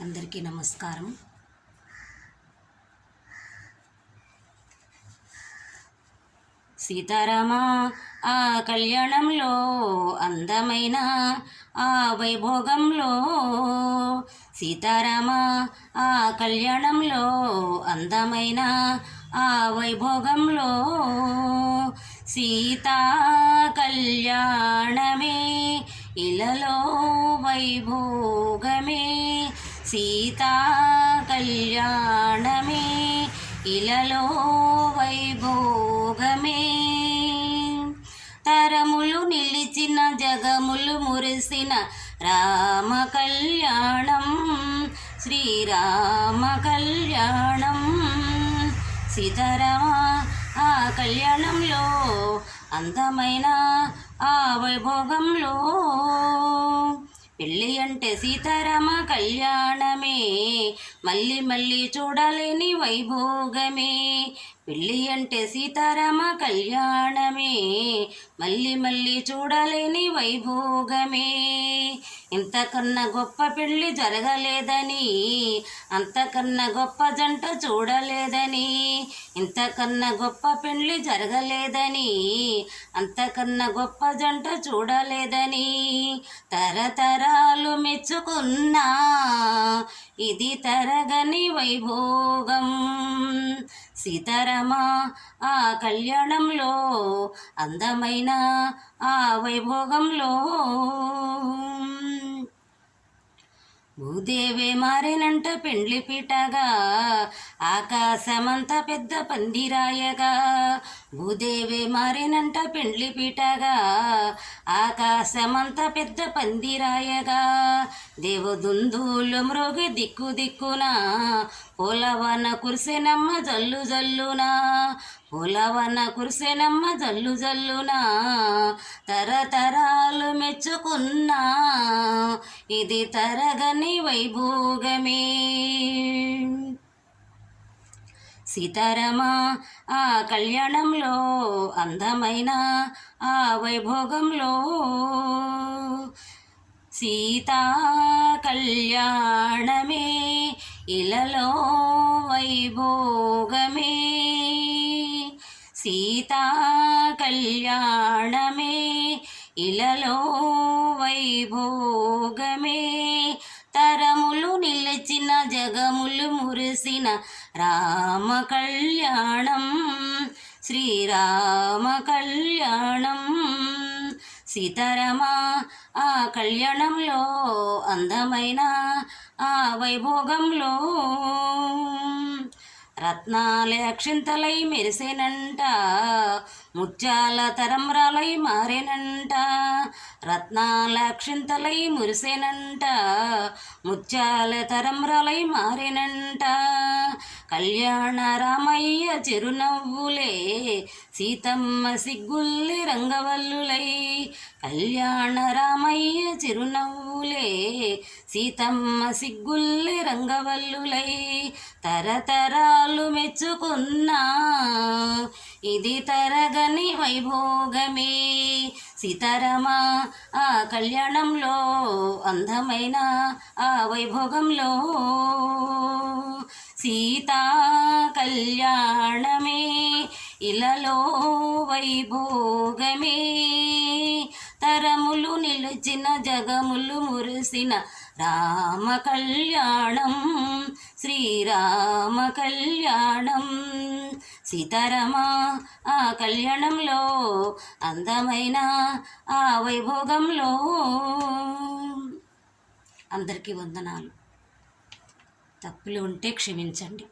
అందరికీ నమస్కారం. సీతారామ ఆ కళ్యాణంలో అందమైన ఆ వైభోగంలో, సీతారామ ఆ కళ్యాణంలో అందమైన ఆ వైభోగంలో, సీతా కళ్యాణమే ఇలలో వైభోగమే, సీతా కళ్యాణమే ఇలలో వైభోగమే. తరములు నిలిచిన జగములు మురిసిన రామ కళ్యాణం, శ్రీరామ కళ్యాణం. సీతారామ ఆ కళ్యాణంలో అందమైన ఆ వైభోగంలో, పెళ్ళి అంటే సీతారామ కళ్యాణమే, మళ్ళీ మళ్ళీ చూడలేని వైభోగమే. పెళ్ళి అంటే సీతారామ కళ్యాణమే, మళ్ళీ మళ్ళీ చూడలేని వైభోగమే. ఇంతకన్నా గొప్ప పెళ్ళి జరగలేదని, అంతకన్నా గొప్ప జంట చూడలేదని, ఇంతకన్నా గొప్ప పెళ్ళి జరగలేదని, అంతకన్నా గొప్ప జంట చూడలేదని తరతరాలు మెచ్చుకున్నా ఇది తరగని వైభోగం. సీతారామ ఆ కళ్యాణంలో అందమైన ఆ వైభోగంలో, భూదేవే మారేనంట పెండ్లి పీటగా, ఆకాశమంత పెద్ద పందిరాయగా. భూదేవే మారేనంట పెండ్లి పీటగా, ఆకాశమంత పెద్ద పందిరాయగా. దేవదుందులు మ్రోగి దిక్కు దిక్కున, పూలవన కురిసెనమ్మ జల్లు జల్లునా, పూలవన కురిసెనమ్మ జల్లు జల్లునా. తరతరాలు మెచ్చుకున్నా ఇది తరగని వైభోగమే. సీతారామ ఆ కళ్యాణంలో అందమైన ఆ వైభోగంలో, సీతా కళ్యాణమే ఇలలో వైభోగమే, సీతా కళ్యాణమే ఇలలో వైభోగమే. తరములు నిలిచిన జగములు మురిసిన రామ కళ్యాణం, శ్రీరామ కళ్యాణం. సీతారామ ఆ కళ్యాణంలో అందమైన ఆ వైభోగంలో, రత్నాల అక్షింతలై మెరిసేనంట, ముత్యాల తరంరాలై మారేనంట. రత్నాల అక్షింతలై మురిసేనంట, ముత్యాల తరంరాలై మారేనంట. కళ్యాణ రామయ్య చిరునవ్వులే, సీతమ్మ సిగ్గుల్లి రంగవల్లులై. కళ్యాణ రామయ్య చిరునవ్వులే, సీతమ్మ సిగ్గుల్లి రంగవల్లులై. తరతరాలు మెచ్చుకున్నా ఇది తరగని వైభోగమే. సీతారామ ఆ కళ్యాణంలో అందమైన ఆ వైభోగంలో, సీతా కళ్యాణమే ఇలలో వైభోగమే. తరములు నిలిచిన జగములు మురిసిన రామ కళ్యాణం, శ్రీరామ కళ్యాణం. సీతారామ ఆ కళ్యాణంలో అందమైన ఆ వైభోగంలో. అందరికీ వందనాలు. తప్పులు ఉంటే క్షమించండి.